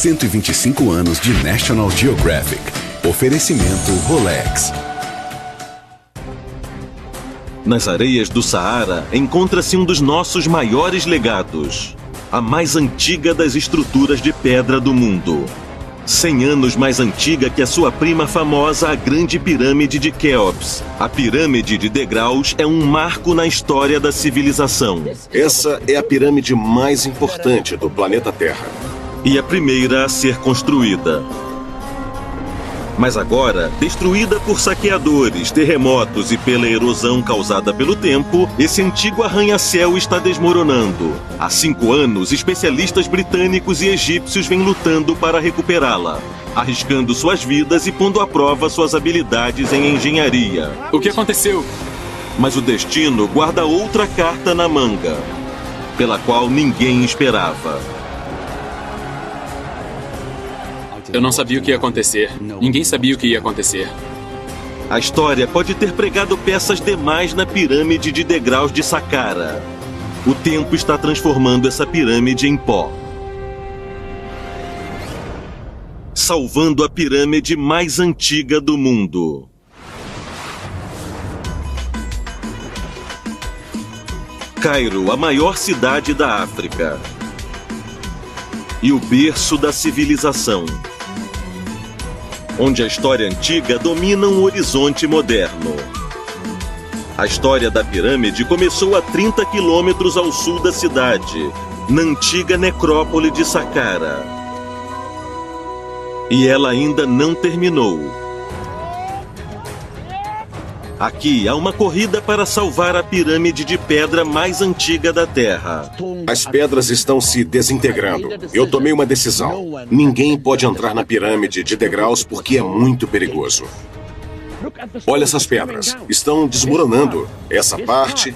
125 anos de National Geographic. Oferecimento Rolex. Nas areias do Saara encontra-se um dos nossos maiores legados, a mais antiga das estruturas de pedra do mundo. 100 anos mais antiga que a sua prima famosa, a Grande Pirâmide de Quéops. A pirâmide de degraus é um marco na história da civilização. Essa é a pirâmide mais importante do planeta Terra. E a primeira a ser construída. Mas agora, destruída por saqueadores, terremotos e pela erosão causada pelo tempo, esse antigo arranha-céu está desmoronando. Há 5 anos, especialistas britânicos e egípcios vêm lutando para recuperá-la, arriscando suas vidas e pondo à prova suas habilidades em engenharia. O que aconteceu? Mas o destino guarda outra carta na manga, pela qual ninguém esperava. Eu não sabia o que ia acontecer. Ninguém sabia o que ia acontecer. A história pode ter pregado peças demais na pirâmide de degraus de Saqqara. O tempo está transformando essa pirâmide em pó. Salvando a pirâmide mais antiga do mundo. Cairo, a maior cidade da África. E o berço da civilização. Onde a história antiga domina um horizonte moderno. A história da pirâmide começou a 30 quilômetros ao sul da cidade, na antiga necrópole de Saqqara. E ela ainda não terminou. Aqui há uma corrida para salvar a pirâmide de pedra mais antiga da Terra. As pedras estão se desintegrando. Eu tomei uma decisão. Ninguém pode entrar na pirâmide de degraus porque é muito perigoso. Olha essas pedras. Estão desmoronando. Essa parte.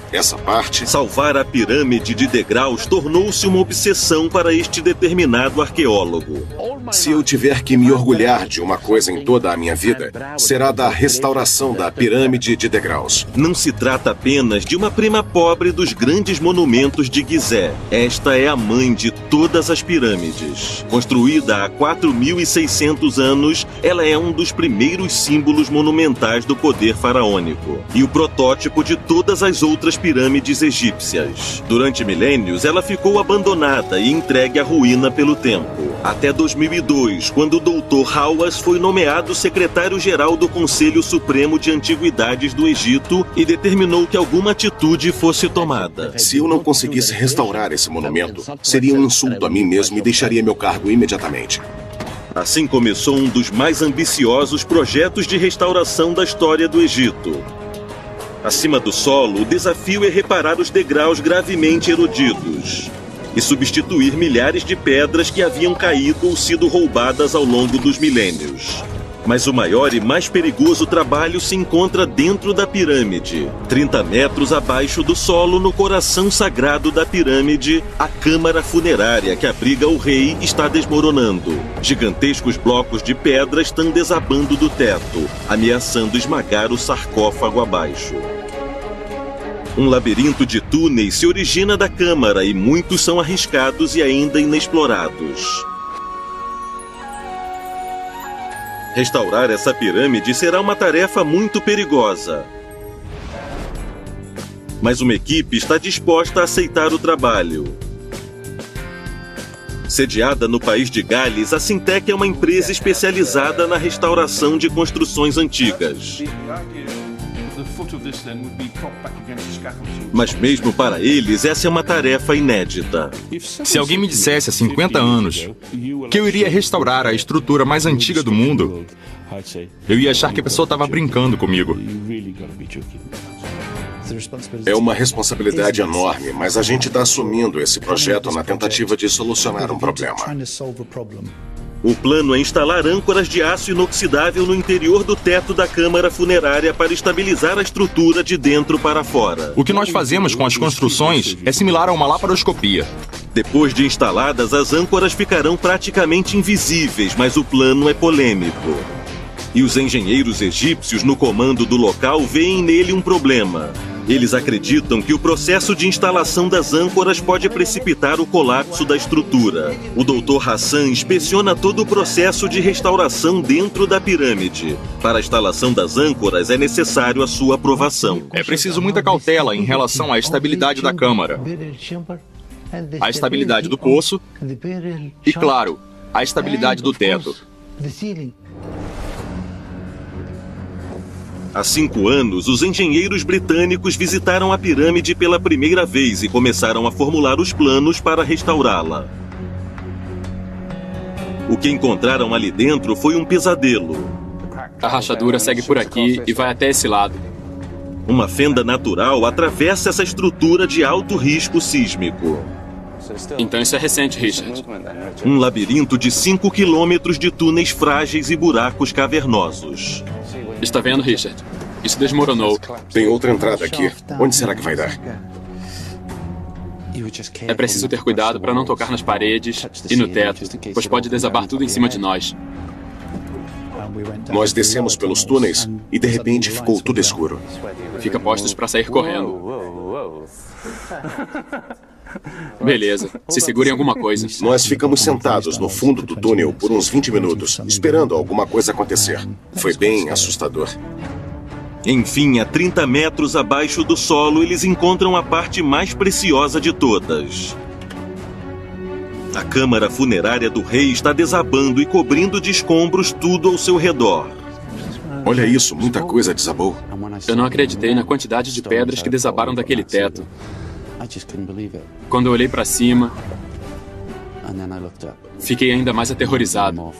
Salvar a pirâmide de degraus tornou-se uma obsessão para este determinado arqueólogo. Se eu tiver que me orgulhar de uma coisa em toda a minha vida, será da restauração da pirâmide de degraus. Não se trata apenas de uma prima pobre dos grandes monumentos de Gizé. Esta é a mãe de todas as pirâmides. Construída há 4.600 anos, ela é um dos primeiros símbolos monumentais do poder faraônico e o protótipo de todas as outras pirâmides egípcias. Durante milênios, ela ficou abandonada e entregue à ruína pelo tempo. Até 2002, quando o Dr. Hawass foi nomeado secretário-geral do Conselho Supremo de Antiguidades do Egito e determinou que alguma atitude fosse tomada. Se eu não conseguisse restaurar esse monumento, seria um insulto a mim mesmo e deixaria meu cargo imediatamente. Assim começou um dos mais ambiciosos projetos de restauração da história do Egito. Acima do solo, o desafio é reparar os degraus gravemente erodidos e substituir milhares de pedras que haviam caído ou sido roubadas ao longo dos milênios. Mas o maior e mais perigoso trabalho se encontra dentro da pirâmide. 30 metros abaixo do solo, no coração sagrado da pirâmide, a câmara funerária que abriga o rei está desmoronando. Gigantescos blocos de pedra estão desabando do teto, ameaçando esmagar o sarcófago abaixo. Um labirinto de túneis se origina da câmara e muitos são arriscados e ainda inexplorados. Restaurar essa pirâmide será uma tarefa muito perigosa. Mas uma equipe está disposta a aceitar o trabalho. Sediada no país de Gales, a Syntec é uma empresa especializada na restauração de construções antigas. Mas mesmo para eles, essa é uma tarefa inédita. Se alguém me dissesse há 50 anos que eu iria restaurar a estrutura mais antiga do mundo, eu ia achar que a pessoa estava brincando comigo. É uma responsabilidade enorme, mas a gente está assumindo esse projeto na tentativa de solucionar um problema. O plano é instalar âncoras de aço inoxidável no interior do teto da câmara funerária para estabilizar a estrutura de dentro para fora. O que nós fazemos com as construções é similar a uma laparoscopia. Depois de instaladas, as âncoras ficarão praticamente invisíveis, mas o plano é polêmico. E os engenheiros egípcios no comando do local veem nele um problema. Eles acreditam que o processo de instalação das âncoras pode precipitar o colapso da estrutura. O Dr. Hassan inspeciona todo o processo de restauração dentro da pirâmide. Para a instalação das âncoras é necessário a sua aprovação. É preciso muita cautela em relação à estabilidade da câmara, a estabilidade do poço e, claro, a estabilidade do teto. Há 5 anos, os engenheiros britânicos visitaram a pirâmide pela primeira vez e começaram a formular os planos para restaurá-la. O que encontraram ali dentro foi um pesadelo. A rachadura segue por aqui e vai até esse lado. Uma fenda natural atravessa essa estrutura de alto risco sísmico. Então isso é recente, Richard. Um labirinto de 5 quilômetros de túneis frágeis e buracos cavernosos. Está vendo, Richard? Isso desmoronou. Tem outra entrada aqui. Onde será que vai dar? É preciso ter cuidado para não tocar nas paredes e no teto, pois pode desabar tudo em cima de nós. Nós descemos pelos túneis e de repente ficou tudo escuro. Fica postos para sair correndo. Beleza, se segurem alguma coisa. Nós ficamos sentados no fundo do túnel por uns 20 minutos, esperando alguma coisa acontecer. Foi bem assustador. Enfim, a 30 metros abaixo do solo, eles encontram a parte mais preciosa de todas. A câmara funerária do rei está desabando e cobrindo de escombros tudo ao seu redor. Olha isso, muita coisa desabou. Eu não acreditei na quantidade de pedras que desabaram daquele teto. Quando eu olhei para cima, fiquei ainda mais aterrorizado.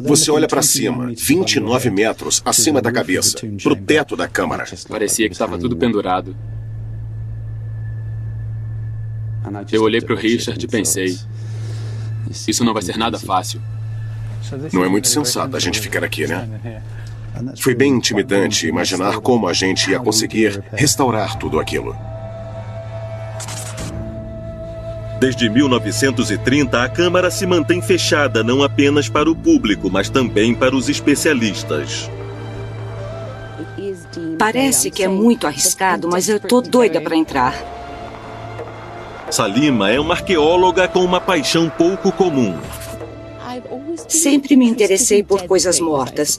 Você olha para cima, 29 metros acima da cabeça, para o teto da câmara. Parecia que estava tudo pendurado. Eu olhei para o Richard e pensei, isso não vai ser nada fácil. Não é muito sensato a gente ficar aqui, né? Foi bem intimidante imaginar como a gente ia conseguir restaurar tudo aquilo. Desde 1930, a câmara se mantém fechada não apenas para o público, mas também para os especialistas. Parece que é muito arriscado, mas eu tô doida para entrar. Salima é uma arqueóloga com uma paixão pouco comum. Sempre me interessei por coisas mortas.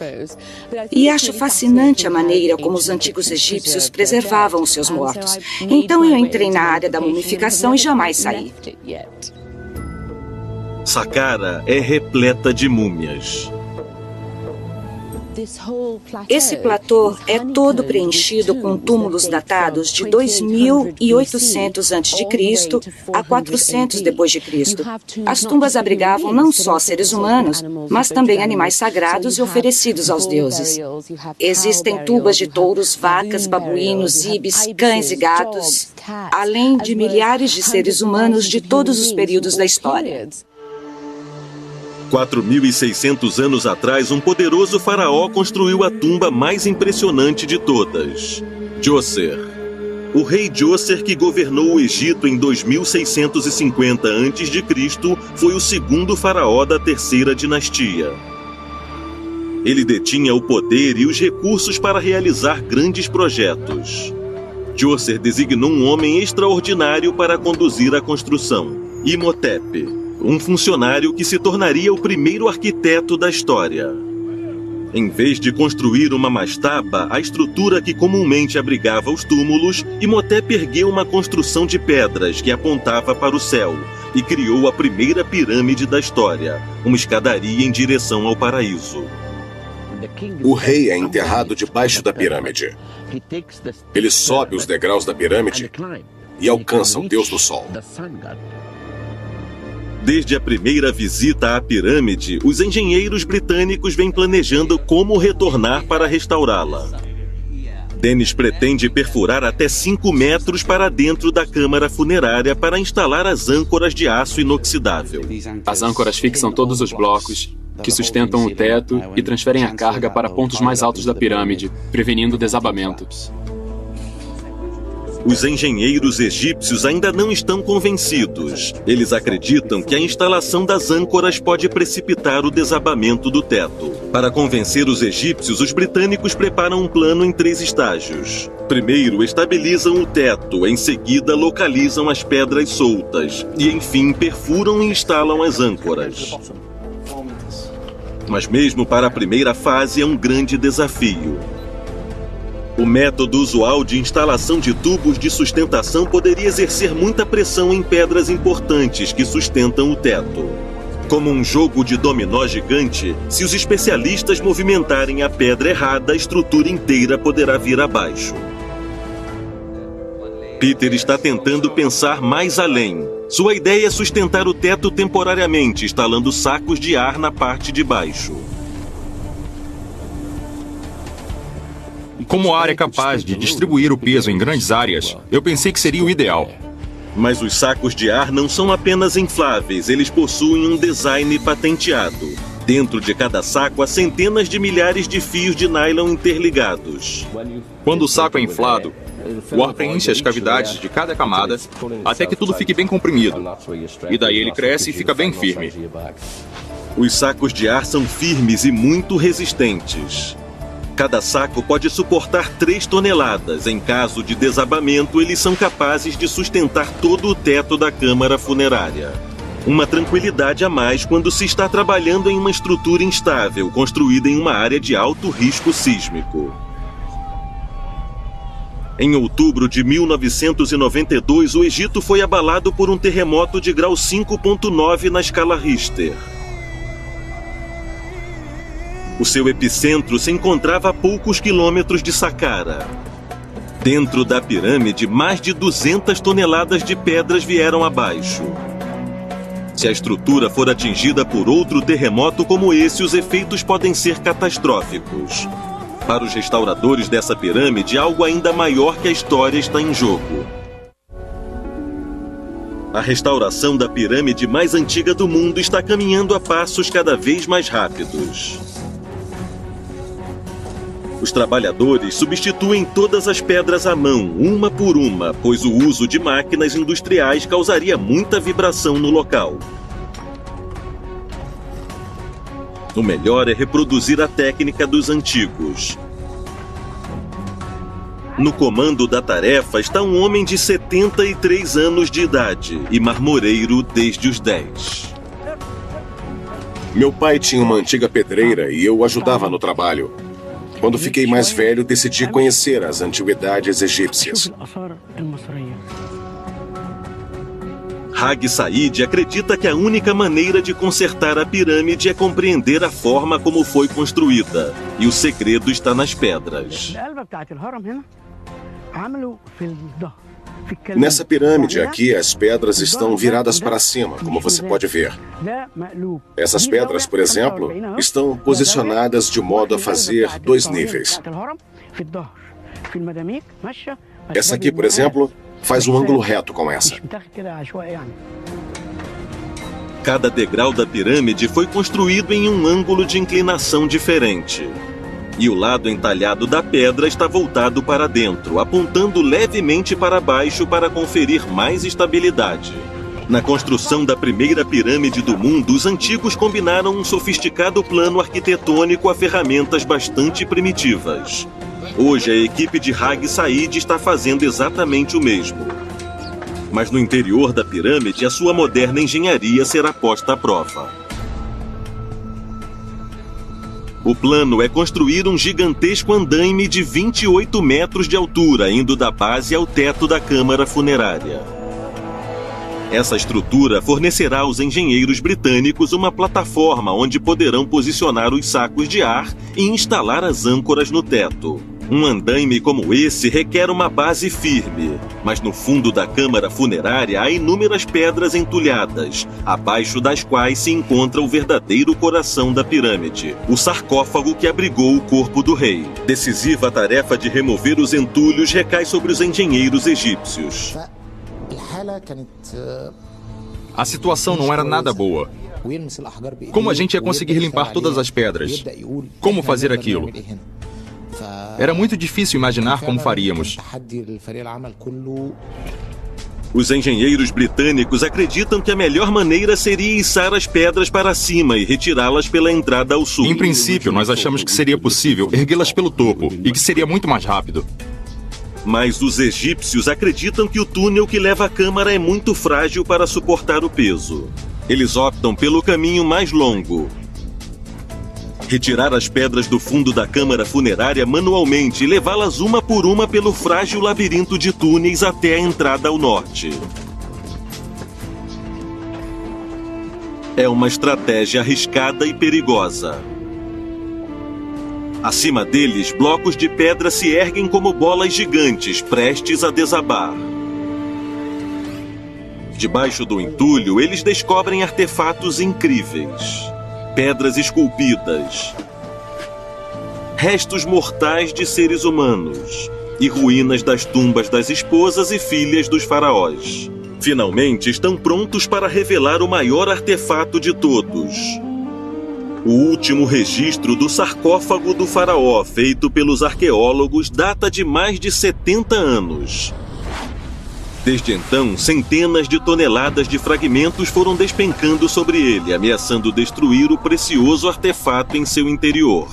E acho fascinante a maneira como os antigos egípcios preservavam os seus mortos. Então eu entrei na área da mumificação e jamais saí. Saqqara é repleta de múmias. Esse platô é todo preenchido com túmulos datados de 2800 a.C. a 400 d.C. As tumbas abrigavam não só seres humanos, mas também animais sagrados e oferecidos aos deuses. Existem tumbas de touros, vacas, babuínos, ibis, cães e gatos, além de milhares de seres humanos de todos os períodos da história. 4.600 anos atrás, um poderoso faraó construiu a tumba mais impressionante de todas, Djoser. O rei Djoser, que governou o Egito em 2650 a.C., foi o segundo faraó da terceira dinastia. Ele detinha o poder e os recursos para realizar grandes projetos. Djoser designou um homem extraordinário para conduzir a construção, Imhotep, um funcionário que se tornaria o primeiro arquiteto da história. Em vez de construir uma mastaba, a estrutura que comumente abrigava os túmulos, Imhotep ergueu uma construção de pedras que apontava para o céu e criou a primeira pirâmide da história, uma escadaria em direção ao paraíso. O rei é enterrado debaixo da pirâmide. Ele sobe os degraus da pirâmide e alcança o Deus do Sol. Desde a primeira visita à pirâmide, os engenheiros britânicos vêm planejando como retornar para restaurá-la. Dennis pretende perfurar até 5 metros para dentro da câmara funerária para instalar as âncoras de aço inoxidável. As âncoras fixam todos os blocos que sustentam o teto e transferem a carga para pontos mais altos da pirâmide, prevenindo o desabamento. Os engenheiros egípcios ainda não estão convencidos. Eles acreditam que a instalação das âncoras pode precipitar o desabamento do teto. Para convencer os egípcios, os britânicos preparam um plano em 3 estágios. Primeiro, estabilizam o teto, em seguida, localizam as pedras soltas e, enfim, perfuram e instalam as âncoras. Mas mesmo para a primeira fase é um grande desafio. O método usual de instalação de tubos de sustentação poderia exercer muita pressão em pedras importantes que sustentam o teto. Como um jogo de dominó gigante, se os especialistas movimentarem a pedra errada, a estrutura inteira poderá vir abaixo. Peter está tentando pensar mais além. Sua ideia é sustentar o teto temporariamente, instalando sacos de ar na parte de baixo. Como a área é capaz de distribuir o peso em grandes áreas, eu pensei que seria o ideal. Mas os sacos de ar não são apenas infláveis, eles possuem um design patenteado. Dentro de cada saco há centenas de milhares de fios de nylon interligados. Quando o saco é inflado, o ar preenche as cavidades de cada camada até que tudo fique bem comprimido. E daí ele cresce e fica bem firme. Os sacos de ar são firmes e muito resistentes. Cada saco pode suportar 3 toneladas. Em caso de desabamento, eles são capazes de sustentar todo o teto da câmara funerária. Uma tranquilidade a mais quando se está trabalhando em uma estrutura instável, construída em uma área de alto risco sísmico. Em outubro de 1992, o Egito foi abalado por um terremoto de grau 5.9 na escala Richter. O seu epicentro se encontrava a poucos quilômetros de Saqqara. Dentro da pirâmide, mais de 200 toneladas de pedras vieram abaixo. Se a estrutura for atingida por outro terremoto como esse, os efeitos podem ser catastróficos. Para os restauradores dessa pirâmide, algo ainda maior que a história está em jogo. A restauração da pirâmide mais antiga do mundo está caminhando a passos cada vez mais rápidos. Os trabalhadores substituem todas as pedras à mão, uma por uma, pois o uso de máquinas industriais causaria muita vibração no local. O melhor é reproduzir a técnica dos antigos. No comando da tarefa está um homem de 73 anos de idade e marmoreiro desde os 10. Meu pai tinha uma antiga pedreira e eu ajudava no trabalho. Quando fiquei mais velho, decidi conhecer as antiguidades egípcias. Hag Said acredita que a única maneira de consertar a pirâmide é compreender a forma como foi construída. E o segredo está nas pedras. Nessa pirâmide aqui, as pedras estão viradas para cima, como você pode ver. Essas pedras, por exemplo, estão posicionadas de modo a fazer 2 níveis. Essa aqui, por exemplo, faz um ângulo reto com essa. Cada degrau da pirâmide foi construído em um ângulo de inclinação diferente. E o lado entalhado da pedra está voltado para dentro, apontando levemente para baixo para conferir mais estabilidade. Na construção da primeira pirâmide do mundo, os antigos combinaram um sofisticado plano arquitetônico a ferramentas bastante primitivas. Hoje, a equipe de Hag Said está fazendo exatamente o mesmo. Mas no interior da pirâmide, a sua moderna engenharia será posta à prova. O plano é construir um gigantesco andaime de 28 metros de altura, indo da base ao teto da câmara funerária. Essa estrutura fornecerá aos engenheiros britânicos uma plataforma onde poderão posicionar os sacos de ar e instalar as âncoras no teto. Um andaime como esse requer uma base firme, mas no fundo da câmara funerária há inúmeras pedras entulhadas, abaixo das quais se encontra o verdadeiro coração da pirâmide, o sarcófago que abrigou o corpo do rei. Decisiva tarefa de remover os entulhos recai sobre os engenheiros egípcios. A situação não era nada boa. Como a gente ia conseguir limpar todas as pedras? Como fazer aquilo? Era muito difícil imaginar como faríamos. Os engenheiros britânicos acreditam que a melhor maneira seria içar as pedras para cima e retirá-las pela entrada ao sul. Em princípio, nós achamos que seria possível erguê-las pelo topo e que seria muito mais rápido. Mas os egípcios acreditam que o túnel que leva à câmara é muito frágil para suportar o peso. Eles optam pelo caminho mais longo. Retirar as pedras do fundo da câmara funerária manualmente e levá-las uma por uma pelo frágil labirinto de túneis até a entrada ao norte. É uma estratégia arriscada e perigosa. Acima deles, blocos de pedra se erguem como bolas gigantes, prestes a desabar. Debaixo do entulho, eles descobrem artefatos incríveis. Pedras esculpidas, restos mortais de seres humanos e ruínas das tumbas das esposas e filhas dos faraós. Finalmente estão prontos para revelar o maior artefato de todos. O último registro do sarcófago do faraó, feito pelos arqueólogos, data de mais de 70 anos. Desde então, centenas de toneladas de fragmentos foram despencando sobre ele, ameaçando destruir o precioso artefato em seu interior.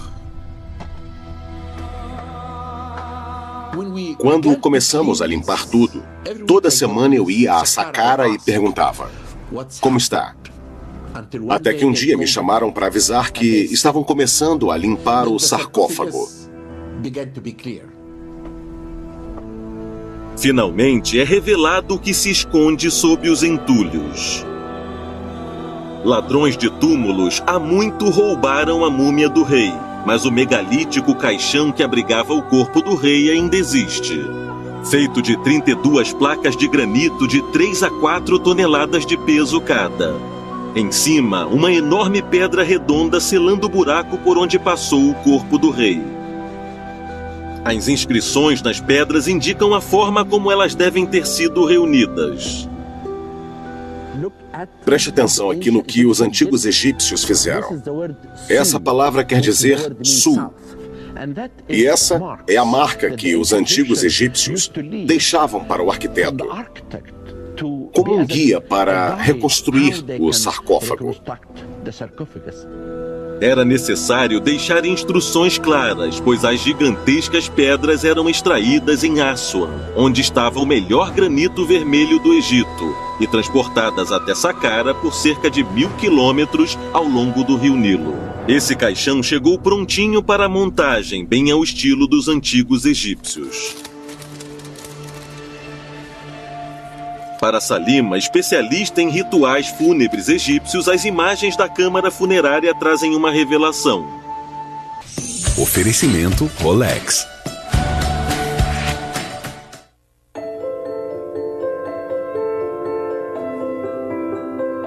Quando começamos a limpar tudo, toda semana eu ia à Saqqara e perguntava: como está? Até que um dia me chamaram para avisar que estavam começando a limpar o sarcófago. Finalmente é revelado o que se esconde sob os entulhos. Ladrões de túmulos há muito roubaram a múmia do rei, mas o megalítico caixão que abrigava o corpo do rei ainda existe. Feito de 32 placas de granito de 3 a 4 toneladas de peso cada. Em cima, uma enorme pedra redonda selando o buraco por onde passou o corpo do rei. As inscrições nas pedras indicam a forma como elas devem ter sido reunidas. Preste atenção aqui no que os antigos egípcios fizeram. Essa palavra quer dizer sul. E essa é a marca que os antigos egípcios deixavam para o arquiteto, como um guia para reconstruir o sarcófago. Era necessário deixar instruções claras, pois as gigantescas pedras eram extraídas em Assuan, onde estava o melhor granito vermelho do Egito, e transportadas até Saqqara por cerca de 1000 quilômetros ao longo do rio Nilo. Esse caixão chegou prontinho para a montagem, bem ao estilo dos antigos egípcios. Para Salima, especialista em rituais fúnebres egípcios, as imagens da câmara funerária trazem uma revelação. Oferecimento Rolex.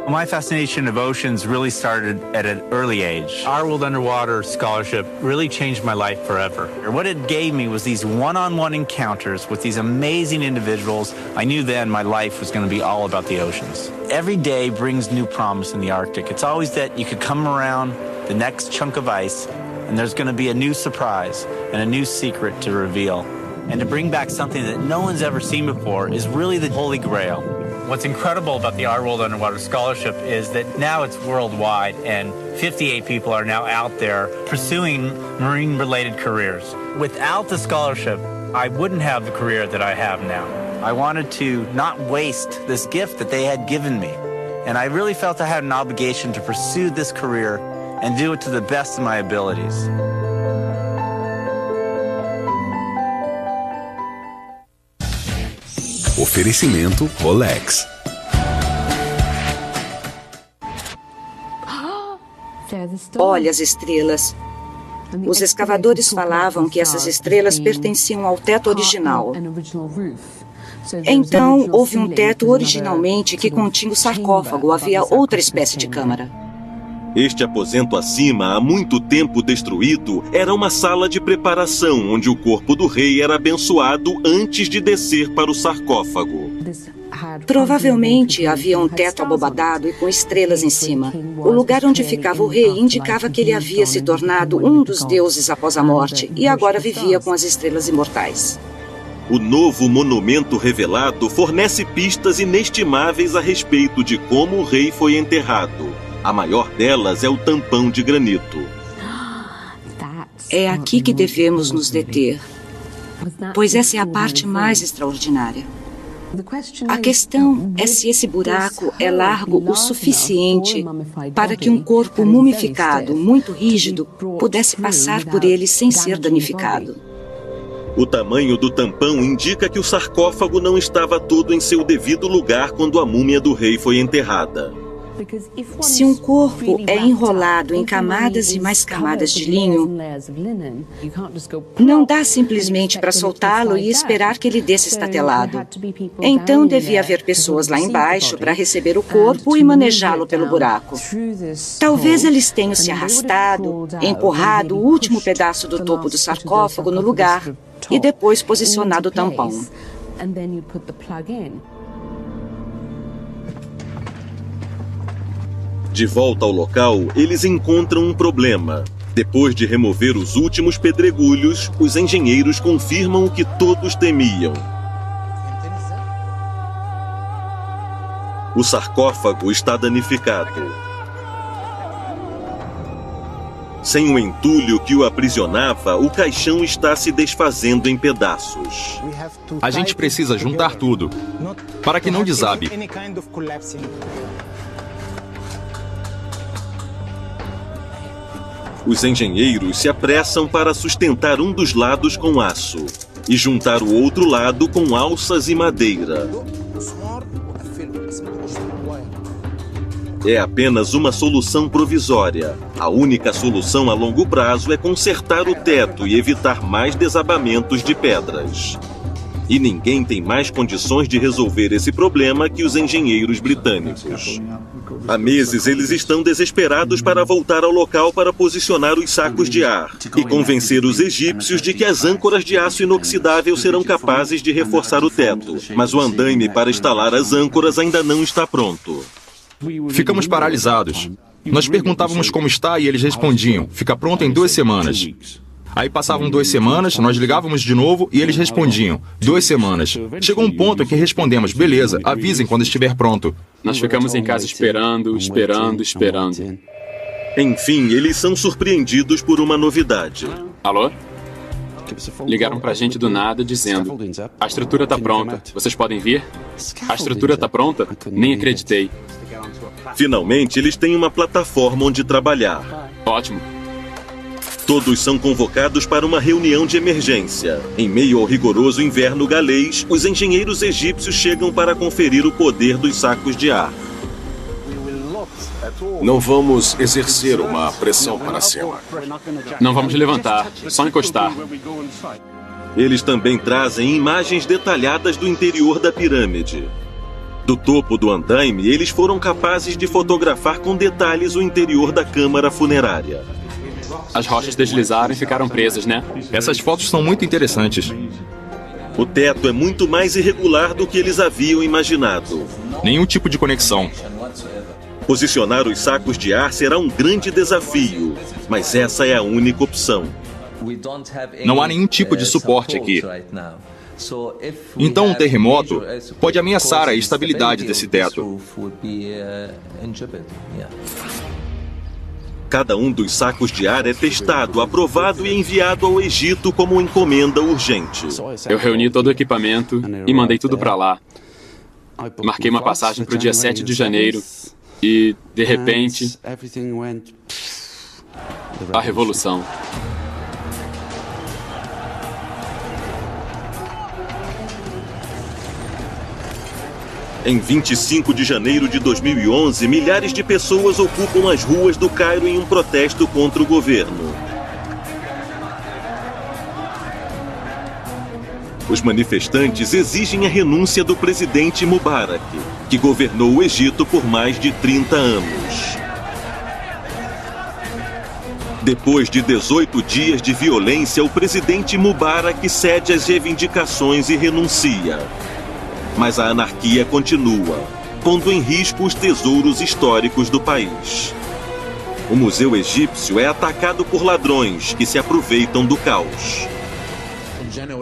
My fascination of oceans really started at an early age. Our World Underwater Scholarship really changed my life forever. What it gave me was these one-on-one encounters with these amazing individuals. I knew then my life was going to be all about the oceans. Every day brings new promise in the Arctic. It's always that you could come around the next chunk of ice and there's going to be a new surprise and a new secret to reveal. And to bring back something that no one's ever seen before is really the Holy Grail. What's incredible about the Our World Underwater Scholarship is that now it's worldwide and 58 people are now out there pursuing marine-related careers. Without the scholarship, I wouldn't have the career that I have now. I wanted to not waste this gift that they had given me. And I really felt I had an obligation to pursue this career and do it to the best of my abilities. Oferecimento Rolex. Olha as estrelas. Os escavadores falavam que essas estrelas pertenciam ao teto original. Então, houve um teto originalmente que continha o sarcófago. Havia outra espécie de câmara. Este aposento acima, há muito tempo destruído, era uma sala de preparação onde o corpo do rei era abençoado antes de descer para o sarcófago. Provavelmente havia um teto abobadado e com estrelas em cima. O lugar onde ficava o rei indicava que ele havia se tornado um dos deuses após a morte e agora vivia com as estrelas imortais. O novo monumento revelado fornece pistas inestimáveis a respeito de como o rei foi enterrado. A maior delas é o tampão de granito. É aqui que devemos nos deter, pois essa é a parte mais extraordinária. A questão é se esse buraco é largo o suficiente para que um corpo mumificado, muito rígido, pudesse passar por ele sem ser danificado. O tamanho do tampão indica que o sarcófago não estava todo em seu devido lugar quando a múmia do rei foi enterrada. Se um corpo é enrolado em camadas e mais camadas de linho, não dá simplesmente para soltá-lo e esperar que ele desça estatelado. Então devia haver pessoas lá embaixo para receber o corpo e manejá-lo pelo buraco. Talvez eles tenham se arrastado, empurrado o último pedaço do topo do sarcófago no lugar e depois posicionado o tampão. De volta ao local, eles encontram um problema. Depois de remover os últimos pedregulhos, os engenheiros confirmam o que todos temiam. O sarcófago está danificado. Sem o entulho que o aprisionava, o caixão está se desfazendo em pedaços. A gente precisa juntar tudo, para que não desabe. Os engenheiros se apressam para sustentar um dos lados com aço e juntar o outro lado com alças e madeira. É apenas uma solução provisória. A única solução a longo prazo é consertar o teto e evitar mais desabamentos de pedras. E ninguém tem mais condições de resolver esse problema que os engenheiros britânicos. Há meses eles estão desesperados para voltar ao local para posicionar os sacos de ar e convencer os egípcios de que as âncoras de aço inoxidável serão capazes de reforçar o teto. Mas o andaime para instalar as âncoras ainda não está pronto. Ficamos paralisados. Nós perguntávamos como está e eles respondiam: fica pronto em 2 semanas. Aí passavam 2 semanas, nós ligávamos de novo e eles respondiam: 2 semanas. Chegou um ponto em que respondemos: beleza, avisem quando estiver pronto. Nós ficamos em casa esperando. Enfim, eles são surpreendidos por uma novidade. Alô? Ligaram pra gente do nada dizendo: a estrutura tá pronta, vocês podem vir? A estrutura tá pronta? Nem acreditei. Finalmente, eles têm uma plataforma onde trabalhar. Ótimo. Todos são convocados para uma reunião de emergência. Em meio ao rigoroso inverno galês, os engenheiros egípcios chegam para conferir o poder dos sacos de ar. Não vamos exercer uma pressão para cima. Não vamos levantar, só encostar. Eles também trazem imagens detalhadas do interior da pirâmide. Do topo do andaime, eles foram capazes de fotografar com detalhes o interior da câmara funerária. As rochas deslizaram e ficaram presas, né? Essas fotos são muito interessantes. O teto é muito mais irregular do que eles haviam imaginado. Nenhum tipo de conexão. Posicionar os sacos de ar será um grande desafio, mas essa é a única opção. Não há nenhum tipo de suporte aqui. Então um terremoto pode ameaçar a estabilidade desse teto. Cada um dos sacos de ar é testado, aprovado e enviado ao Egito como encomenda urgente. Eu reuni todo o equipamento e mandei tudo pra lá. Marquei uma passagem pro dia 7 de janeiro e, de repente, a revolução. Em 25 de janeiro de 2011, milhares de pessoas ocupam as ruas do Cairo em um protesto contra o governo. Os manifestantes exigem a renúncia do presidente Mubarak, que governou o Egito por mais de 30 anos. Depois de 18 dias de violência, o presidente Mubarak cede às reivindicações e renuncia. Mas a anarquia continua, pondo em risco os tesouros históricos do país. O Museu Egípcio é atacado por ladrões que se aproveitam do caos.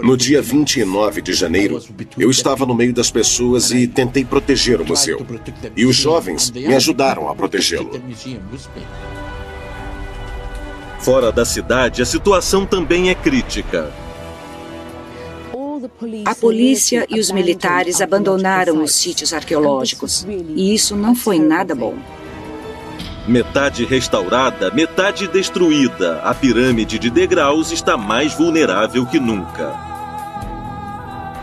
No dia 29 de janeiro, eu estava no meio das pessoas e tentei proteger o museu. E os jovens me ajudaram a protegê-lo. Fora da cidade, a situação também é crítica. A polícia e os militares abandonaram os sítios arqueológicos. E isso não foi nada bom. Metade restaurada, metade destruída, a pirâmide de degraus está mais vulnerável que nunca.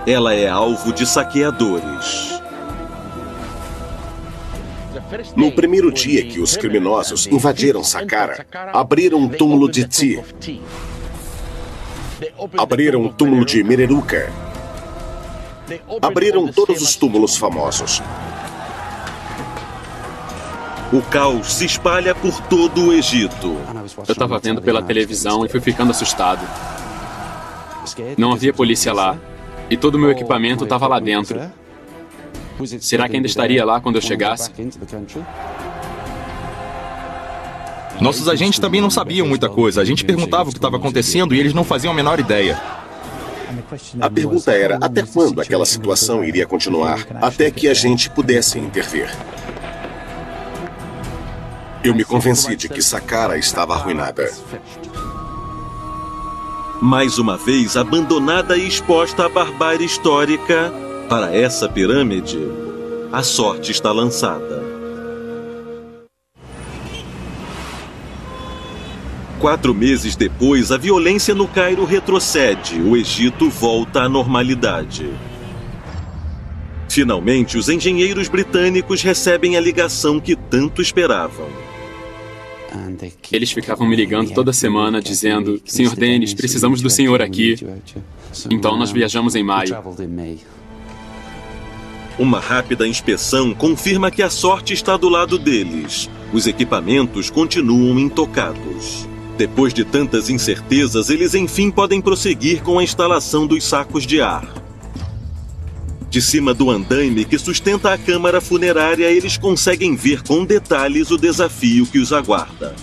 Ela é alvo de saqueadores. No primeiro dia que os criminosos invadiram Saqqara, abriram um túmulo de Ti. Abriram um túmulo de Mereruca. Abriram todos os túmulos famosos. O caos se espalha por todo o Egito. Eu estava vendo pela televisão e fui ficando assustado. Não havia polícia lá. E todo o meu equipamento estava lá dentro. Será que ainda estaria lá quando eu chegasse? Nossos agentes também não sabiam muita coisa. A gente perguntava o que estava acontecendo e eles não faziam a menor ideia. A pergunta era até quando aquela situação iria continuar, até que a gente pudesse intervir. Eu me convenci de que Saqqara estava arruinada. Mais uma vez, abandonada e exposta à barbárie histórica, para essa pirâmide, a sorte está lançada. 4 meses depois, a violência no Cairo retrocede, o Egito volta à normalidade. Finalmente, os engenheiros britânicos recebem a ligação que tanto esperavam. Eles ficavam me ligando toda semana dizendo: Sr. Dennis, precisamos do senhor aqui. Então nós viajamos em maio. Uma rápida inspeção confirma que a sorte está do lado deles. Os equipamentos continuam intocados. Depois de tantas incertezas, eles enfim podem prosseguir com a instalação dos sacos de ar. De cima do andaime que sustenta a câmara funerária, eles conseguem ver com detalhes o desafio que os aguarda.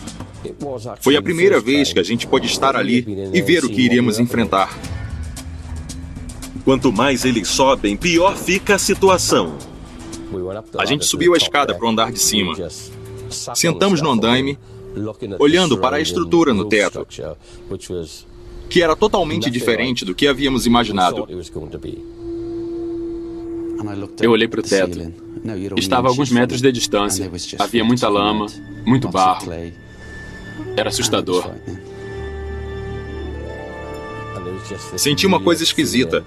Foi a primeira vez que a gente pôde estar ali e ver o que iríamos enfrentar. Quanto mais eles sobem, pior fica a situação. A gente subiu a escada para o andar de cima. Sentamos no andaime, olhando para a estrutura no teto, que era totalmente diferente do que havíamos imaginado. Eu olhei para o teto. Estava a alguns metros de distância. Havia muita lama, muito barro. Era assustador. Senti uma coisa esquisita,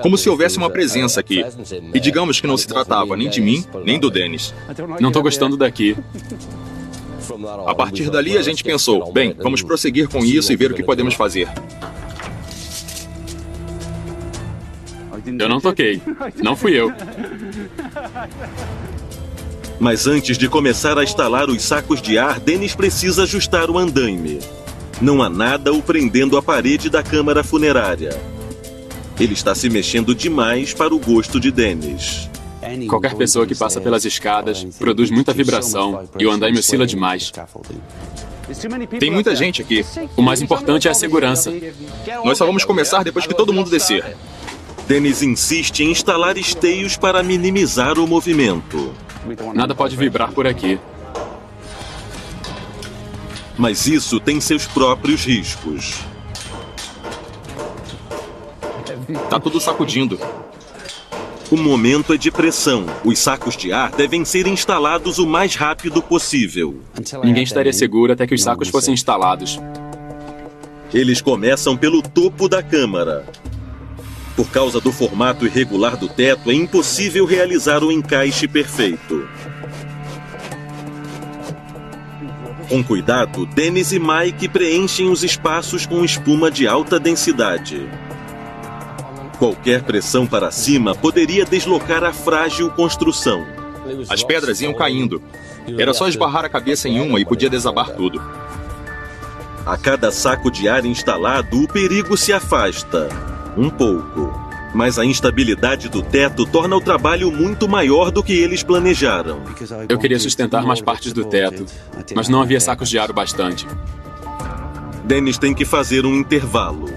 como se houvesse uma presença aqui. E digamos que não se tratava nem de mim, nem do Dennis. Não estou gostando daqui. A partir dali a gente pensou, bem, vamos prosseguir com isso e ver o que podemos fazer. Eu não toquei. Não fui eu. Mas antes de começar a instalar os sacos de ar, Dennis precisa ajustar o andaime. Não há nada o prendendo à parede da câmara funerária. Ele está se mexendo demais para o gosto de Dennis. Qualquer pessoa que passa pelas escadas produz muita vibração e o andaime oscila demais. Tem muita gente aqui. O mais importante é a segurança. Nós só vamos começar depois que todo mundo descer. Dennis insiste em instalar esteios para minimizar o movimento. Nada pode vibrar por aqui. Mas isso tem seus próprios riscos. Tá tudo sacudindo. O momento é de pressão. Os sacos de ar devem ser instalados o mais rápido possível. Ninguém estaria seguro até que os sacos fossem instalados. Eles começam pelo topo da câmara. Por causa do formato irregular do teto, é impossível realizar o encaixe perfeito. Com cuidado, Dennis e Mike preenchem os espaços com espuma de alta densidade. Qualquer pressão para cima poderia deslocar a frágil construção. As pedras iam caindo. Era só esbarrar a cabeça em uma e podia desabar tudo. A cada saco de ar instalado, o perigo se afasta. Um pouco. Mas a instabilidade do teto torna o trabalho muito maior do que eles planejaram. Eu queria sustentar mais partes do teto, mas não havia sacos de ar o bastante. Dennis tem que fazer um intervalo.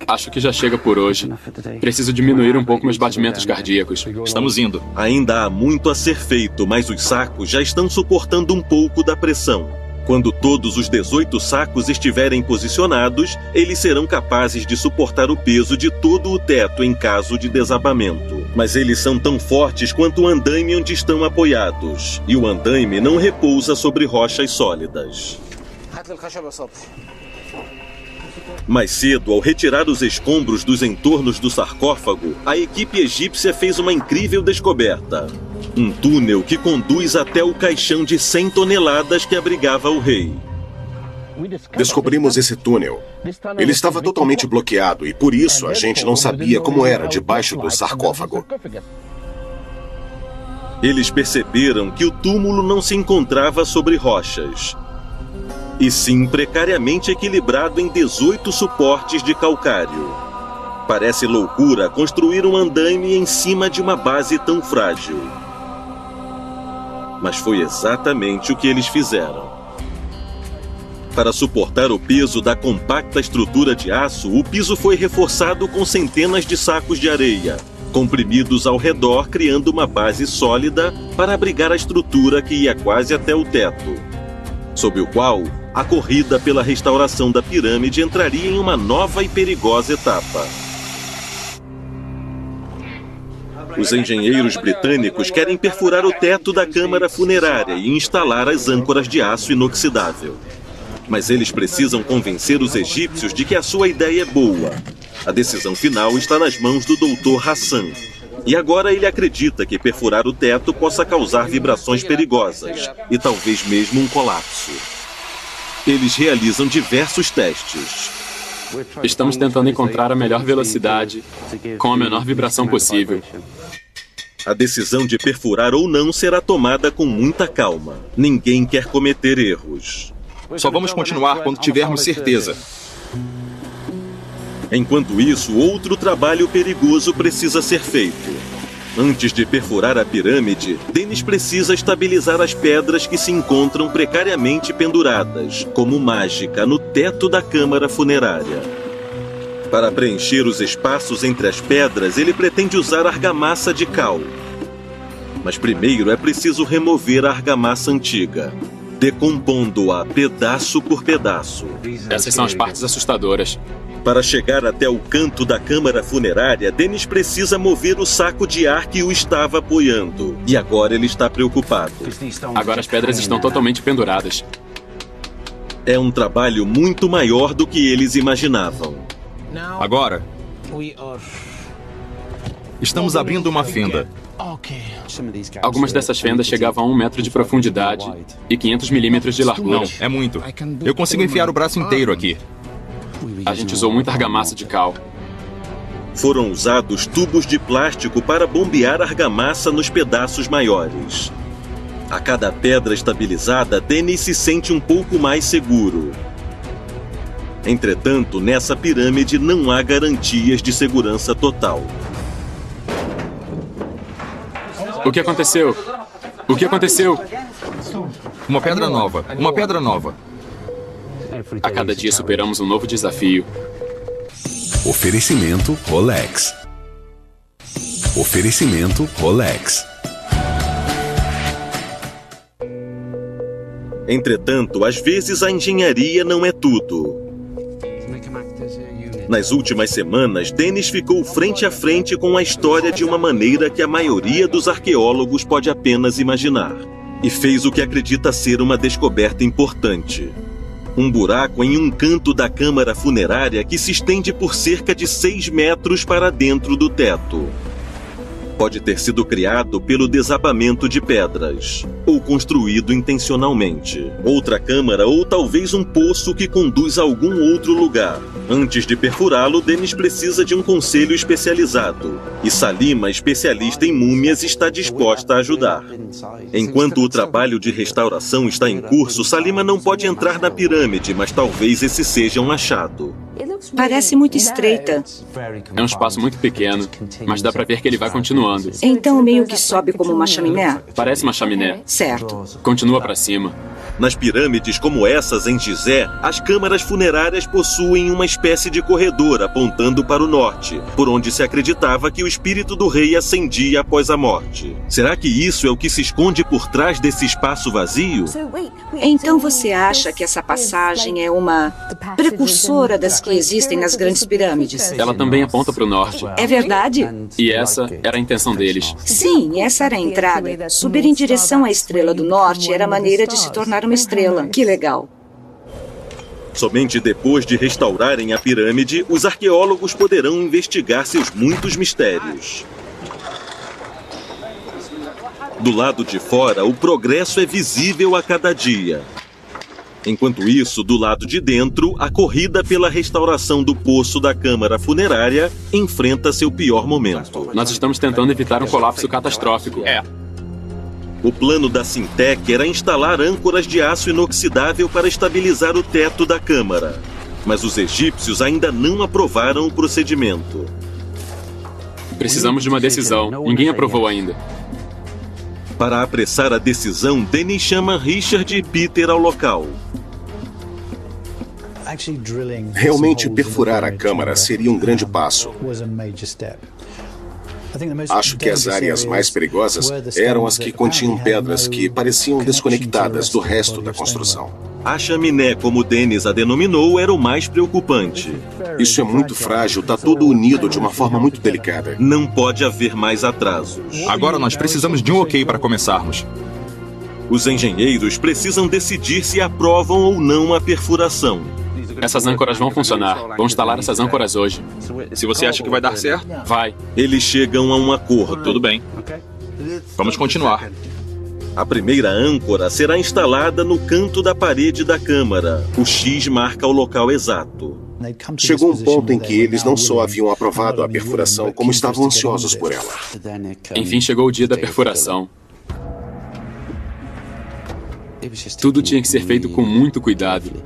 Acho que já chega por hoje. Preciso diminuir um pouco meus batimentos cardíacos. Estamos indo. Ainda há muito a ser feito, mas os sacos já estão suportando um pouco da pressão. Quando todos os 18 sacos estiverem posicionados, eles serão capazes de suportar o peso de todo o teto em caso de desabamento. Mas eles são tão fortes quanto o andaime onde estão apoiados. E o andaime não repousa sobre rochas sólidas. Mais cedo, ao retirar os escombros dos entornos do sarcófago, a equipe egípcia fez uma incrível descoberta. Um túnel que conduz até o caixão de 100 toneladas que abrigava o rei. Descobrimos esse túnel. Ele estava totalmente bloqueado e por isso a gente não sabia como era debaixo do sarcófago. Eles perceberam que o túmulo não se encontrava sobre rochas, e sim precariamente equilibrado em 18 suportes de calcário. Parece loucura construir um andaime em cima de uma base tão frágil. Mas foi exatamente o que eles fizeram. Para suportar o peso da compacta estrutura de aço, o piso foi reforçado com centenas de sacos de areia, comprimidos ao redor, criando uma base sólida para abrigar a estrutura que ia quase até o teto, sob o qual a corrida pela restauração da pirâmide entraria em uma nova e perigosa etapa. Os engenheiros britânicos querem perfurar o teto da câmara funerária e instalar as âncoras de aço inoxidável. Mas eles precisam convencer os egípcios de que a sua ideia é boa. A decisão final está nas mãos do Dr. Hassan. E agora ele acredita que perfurar o teto possa causar vibrações perigosas e talvez mesmo um colapso. Eles realizam diversos testes. Estamos tentando encontrar a melhor velocidade com a menor vibração possível. A decisão de perfurar ou não será tomada com muita calma. Ninguém quer cometer erros. Só vamos continuar quando tivermos certeza. Enquanto isso, outro trabalho perigoso precisa ser feito. Antes de perfurar a pirâmide, Dennis precisa estabilizar as pedras que se encontram precariamente penduradas, como mágica, no teto da câmara funerária. Para preencher os espaços entre as pedras, ele pretende usar argamassa de cal. Mas primeiro é preciso remover a argamassa antiga, decompondo-a pedaço por pedaço. Essas são as partes assustadoras. Para chegar até o canto da câmara funerária, Dennis precisa mover o saco de ar que o estava apoiando. E agora ele está preocupado. Agora as pedras estão totalmente penduradas. É um trabalho muito maior do que eles imaginavam. Agora, estamos abrindo uma fenda. Algumas dessas fendas chegavam a 1 metro de profundidade e 500 milímetros de largura. Não, é muito. Eu consigo enfiar o braço inteiro aqui. A gente usou muita argamassa de cal. Foram usados tubos de plástico para bombear argamassa nos pedaços maiores. A cada pedra estabilizada, Dennis se sente um pouco mais seguro. Entretanto, nessa pirâmide não há garantias de segurança total. O que aconteceu? O que aconteceu? Uma pedra nova. Uma pedra nova. A cada dia superamos um novo desafio. Oferecimento Rolex. Oferecimento Rolex. Entretanto, às vezes a engenharia não é tudo. Nas últimas semanas, Dennis ficou frente a frente com a história de uma maneira que a maioria dos arqueólogos pode apenas imaginar. E fez o que acredita ser uma descoberta importante. Um buraco em um canto da câmara funerária que se estende por cerca de 6 metros para dentro do teto. Pode ter sido criado pelo desabamento de pedras, ou construído intencionalmente. Outra câmara ou talvez um poço que conduz a algum outro lugar. Antes de perfurá-lo, Dennis precisa de um conselho especializado. E Salima, especialista em múmias, está disposta a ajudar. Enquanto o trabalho de restauração está em curso, Salima não pode entrar na pirâmide, mas talvez esse seja um achado. Parece muito estreita. É um espaço muito pequeno, mas dá pra ver que ele vai continuando. Então meio que sobe como uma chaminé? Parece uma chaminé. Certo. Continua pra cima. Nas pirâmides como essas em Gizé, as câmaras funerárias possuem uma espécie de corredor apontando para o norte, por onde se acreditava que o espírito do rei ascendia após a morte. Será que isso é o que se esconde por trás desse espaço vazio? Então você acha que essa passagem é uma precursora das que existem nas grandes pirâmides? Ela também aponta pro norte. É verdade? E essa era a intenção deles. Sim, essa era a entrada. Subir em direção à Estrela do Norte era a maneira de se tornar uma estrela. Que legal. Somente depois de restaurarem a pirâmide, os arqueólogos poderão investigar seus muitos mistérios. Do lado de fora, o progresso é visível a cada dia. Enquanto isso, do lado de dentro, a corrida pela restauração do poço da câmara funerária enfrenta seu pior momento. Nós estamos tentando evitar um colapso catastrófico. O plano da Sintec era instalar âncoras de aço inoxidável para estabilizar o teto da câmara. Mas os egípcios ainda não aprovaram o procedimento. Precisamos de uma decisão. Ninguém aprovou ainda. Para apressar a decisão, Dennis chama Richard e Peter ao local. Realmente perfurar a câmara seria um grande passo. Acho que as áreas mais perigosas eram as que continham pedras que pareciam desconectadas do resto da construção. A chaminé, como Dennis a denominou, era o mais preocupante. Isso é muito frágil, está todo unido de uma forma muito delicada. Não pode haver mais atrasos. Agora nós precisamos de um ok para começarmos. Os engenheiros precisam decidir se aprovam ou não a perfuração. Essas âncoras vão funcionar. Vamos instalar essas âncoras hoje. Se você acha que vai dar certo, vai. Eles chegam a um acordo. Tudo bem. Vamos continuar. A primeira âncora será instalada no canto da parede da câmara. O X marca o local exato. Chegou um ponto em que eles não só haviam aprovado a perfuração, como estavam ansiosos por ela. Enfim, chegou o dia da perfuração. Tudo tinha que ser feito com muito cuidado.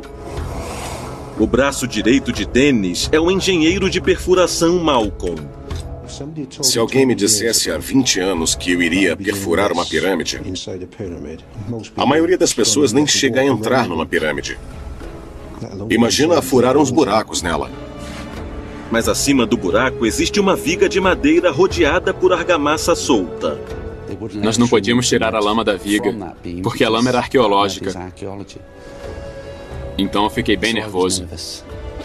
O braço direito de Dennis é o engenheiro de perfuração Malcolm. Se alguém me dissesse há 20 anos que eu iria perfurar uma pirâmide, a maioria das pessoas nem chega a entrar numa pirâmide. Imagina furar uns buracos nela. Mas acima do buraco existe uma viga de madeira rodeada por argamassa solta. Nós não podíamos tirar a lama da viga, porque a lama era arqueológica. Então eu fiquei bem nervoso.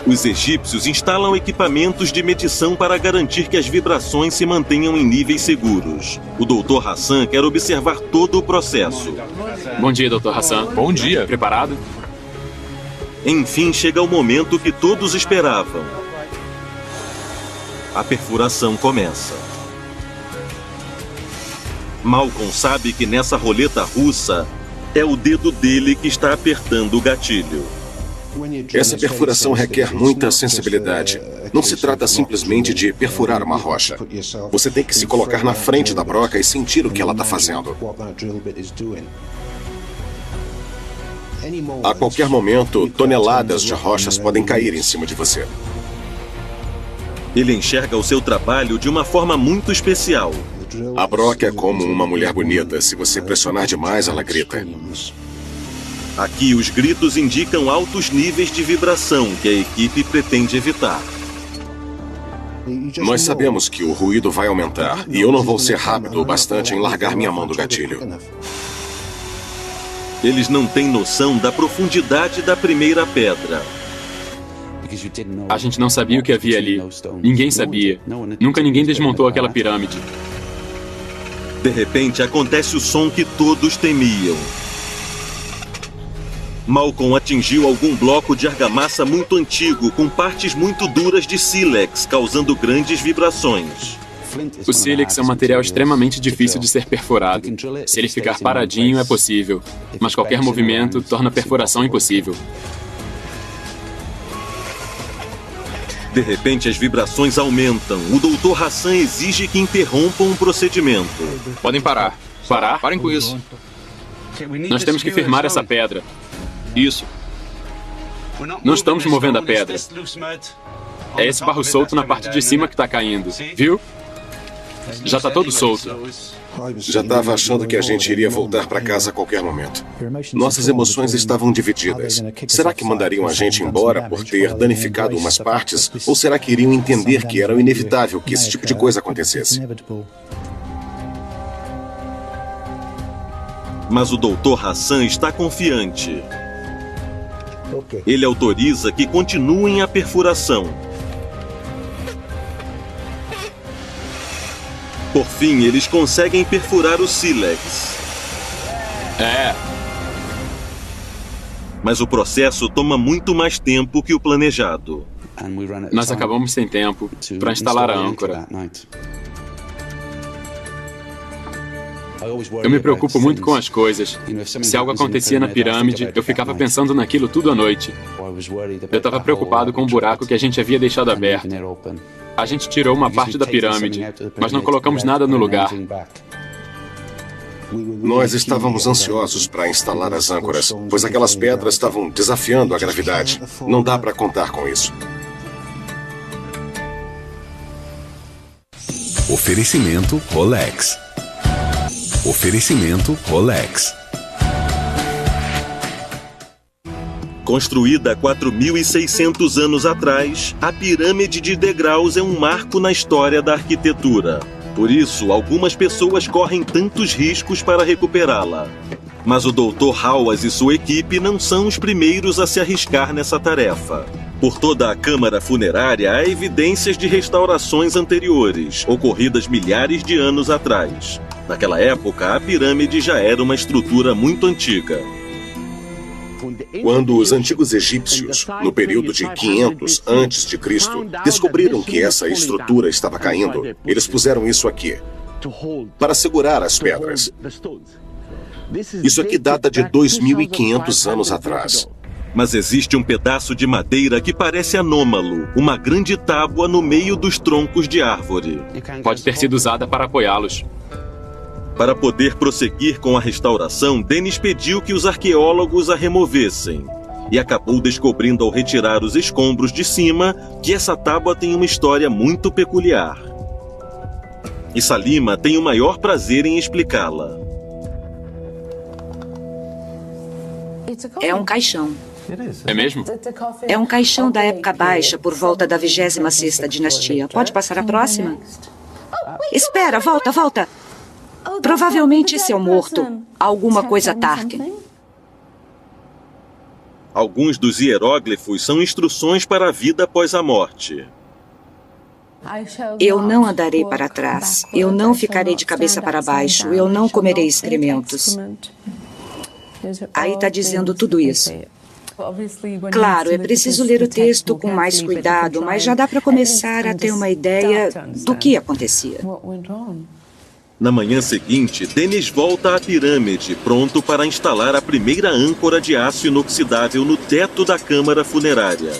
Os egípcios instalam equipamentos de medição para garantir que as vibrações se mantenham em níveis seguros. O Dr. Hassan quer observar todo o processo. Bom dia, Dr. Hassan. Bom dia. Preparado? Enfim, chega o momento que todos esperavam. A perfuração começa. Malcolm sabe que nessa roleta russa é o dedo dele que está apertando o gatilho. Essa perfuração requer muita sensibilidade. Não se trata simplesmente de perfurar uma rocha. Você tem que se colocar na frente da broca e sentir o que ela está fazendo. A qualquer momento, toneladas de rochas podem cair em cima de você. Ele enxerga o seu trabalho de uma forma muito especial. A broca é como uma mulher bonita. Se você pressionar demais, ela grita. Aqui, os gritos indicam altos níveis de vibração que a equipe pretende evitar. Nós sabemos que o ruído vai aumentar e eu não vou ser rápido o bastante em largar minha mão do gatilho. Eles não têm noção da profundidade da primeira pedra. A gente não sabia o que havia ali. Ninguém sabia. Nunca ninguém desmontou aquela pirâmide. De repente, acontece o som que todos temiam. Malcolm atingiu algum bloco de argamassa muito antigo, com partes muito duras de sílex, causando grandes vibrações. O sílex é um material extremamente difícil de ser perfurado. Se ele ficar paradinho, é possível, mas qualquer movimento torna a perfuração impossível. De repente, as vibrações aumentam. O Dr. Hassan exige que interrompam o procedimento. Podem parar. Parar? Parem com isso. Nós temos que firmar essa pedra. Isso. Não estamos movendo a pedra. É esse barro solto na parte de cima que está caindo. Viu? Já está todo solto. Já estava achando que a gente iria voltar para casa a qualquer momento. Nossas emoções estavam divididas. Será que mandariam a gente embora por ter danificado umas partes? Ou será que iriam entender que era inevitável que esse tipo de coisa acontecesse? Mas o Dr. Hassan está confiante. Ele autoriza que continuem a perfuração. Por fim, eles conseguem perfurar o sílex. Mas o processo toma muito mais tempo que o planejado. Nós acabamos sem tempo para instalar a âncora. Eu me preocupo muito com as coisas. Se algo acontecia na pirâmide, eu ficava pensando naquilo tudo à noite. Eu estava preocupado com o buraco que a gente havia deixado aberto. A gente tirou uma parte da pirâmide, mas não colocamos nada no lugar. Nós estávamos ansiosos para instalar as âncoras, pois aquelas pedras estavam desafiando a gravidade. Não dá para contar com isso. Oferecimento Rolex. Oferecimento Rolex. Construída há 4.600 anos atrás, a pirâmide de degraus é um marco na história da arquitetura. Por isso, algumas pessoas correm tantos riscos para recuperá-la. Mas o Dr. Hawass e sua equipe não são os primeiros a se arriscar nessa tarefa. Por toda a câmara funerária há evidências de restaurações anteriores, ocorridas milhares de anos atrás. Naquela época, a pirâmide já era uma estrutura muito antiga. Quando os antigos egípcios, no período de 500 a.C., descobriram que essa estrutura estava caindo, eles puseram isso aqui, para segurar as pedras. Isso aqui data de 2.500 anos atrás. Mas existe um pedaço de madeira que parece anômalo, uma grande tábua no meio dos troncos de árvore. Pode ter sido usada para apoiá-los. Para poder prosseguir com a restauração, Dennis pediu que os arqueólogos a removessem. E acabou descobrindo ao retirar os escombros de cima que essa tábua tem uma história muito peculiar. E Salima tem o maior prazer em explicá-la. É um caixão. É mesmo? É um caixão da época baixa, por volta da 26ª dinastia. Pode passar a próxima? Espera, volta. Provavelmente seu morto. Alguma coisa Tarkin. Alguns dos hieróglifos são instruções para a vida após a morte. Eu não andarei para trás. Eu não ficarei de cabeça para baixo. Eu não comerei excrementos. Aí está dizendo tudo isso. Claro, é preciso ler o texto com mais cuidado, mas já dá para começar a ter uma ideia do que acontecia. Na manhã seguinte, Dennis volta à pirâmide, pronto para instalar a primeira âncora de aço inoxidável no teto da câmara funerária.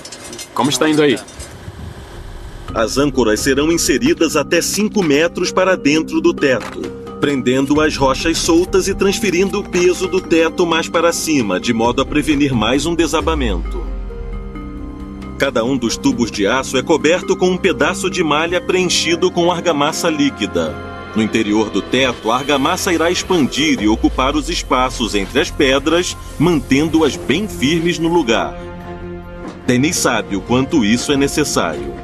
Como está indo aí? As âncoras serão inseridas até 5 metros para dentro do teto, prendendo as rochas soltas e transferindo o peso do teto mais para cima, de modo a prevenir mais um desabamento. Cada um dos tubos de aço é coberto com um pedaço de malha preenchido com argamassa líquida. No interior do teto, a argamassa irá expandir e ocupar os espaços entre as pedras, mantendo-as bem firmes no lugar. Dennis sabe o quanto isso é necessário.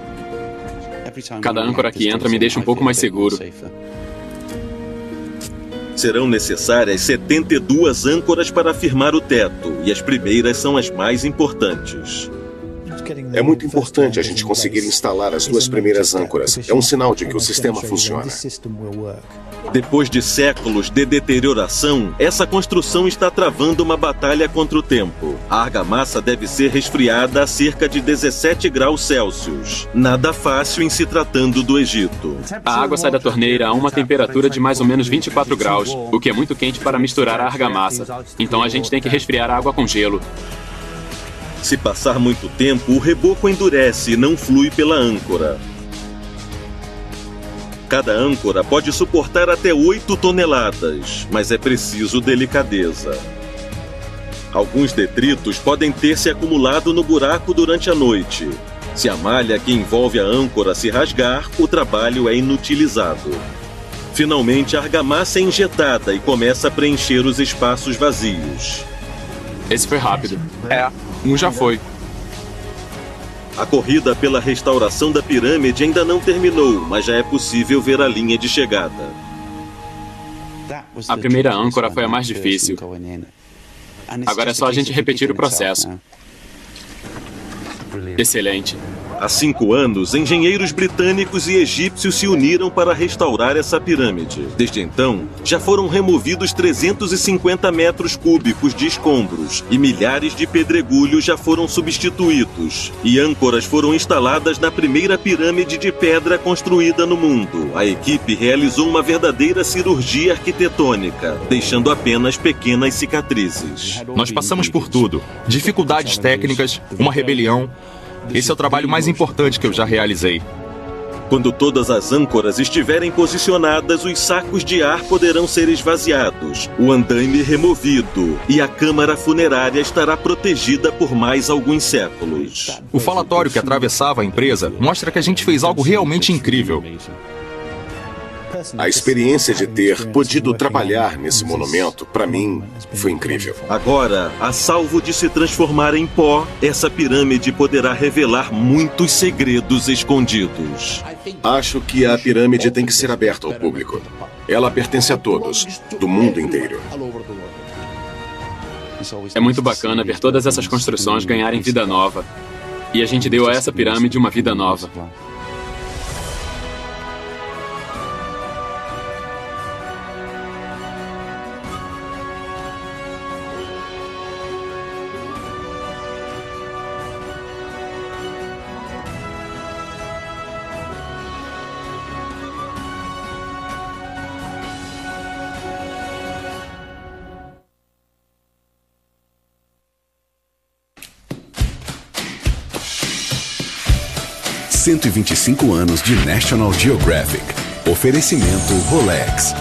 Cada âncora que entra me deixa um pouco mais seguro. Serão necessárias 72 âncoras para firmar o teto, e as primeiras são as mais importantes. É muito importante a gente conseguir instalar as 2 primeiras âncoras. É um sinal de que o sistema funciona. Depois de séculos de deterioração, essa construção está travando uma batalha contra o tempo. A argamassa deve ser resfriada a cerca de 17 graus Celsius. Nada fácil em se tratando do Egito. A água sai da torneira a uma temperatura de mais ou menos 24 graus, o que é muito quente para misturar a argamassa. Então a gente tem que resfriar a água com gelo. Se passar muito tempo, o reboco endurece e não flui pela âncora. Cada âncora pode suportar até 8 toneladas, mas é preciso delicadeza. Alguns detritos podem ter se acumulado no buraco durante a noite. Se a malha que envolve a âncora se rasgar, o trabalho é inutilizado. Finalmente, a argamassa é injetada e começa a preencher os espaços vazios. Esse foi rápido. Já foi. A corrida pela restauração da pirâmide ainda não terminou, mas já é possível ver a linha de chegada. A primeira âncora foi a mais difícil. Agora é só a gente repetir o processo. Excelente. Há 5 anos, engenheiros britânicos e egípcios se uniram para restaurar essa pirâmide. Desde então, já foram removidos 350 metros cúbicos de escombros e milhares de pedregulhos já foram substituídos. E âncoras foram instaladas na primeira pirâmide de pedra construída no mundo. A equipe realizou uma verdadeira cirurgia arquitetônica, deixando apenas pequenas cicatrizes. Nós passamos por tudo. Dificuldades técnicas, uma rebelião. Esse é o trabalho mais importante que eu já realizei. Quando todas as âncoras estiverem posicionadas, os sacos de ar poderão ser esvaziados, o andaime removido e a câmara funerária estará protegida por mais alguns séculos. O falatório que atravessava a empresa mostra que a gente fez algo realmente incrível. A experiência de ter podido trabalhar nesse monumento, para mim, foi incrível. Agora, a salvo de se transformar em pó, essa pirâmide poderá revelar muitos segredos escondidos. Acho que a pirâmide tem que ser aberta ao público. Ela pertence a todos, do mundo inteiro. É muito bacana ver todas essas construções ganharem vida nova. E a gente deu a essa pirâmide uma vida nova. ...125 anos de National Geographic. Oferecimento Rolex.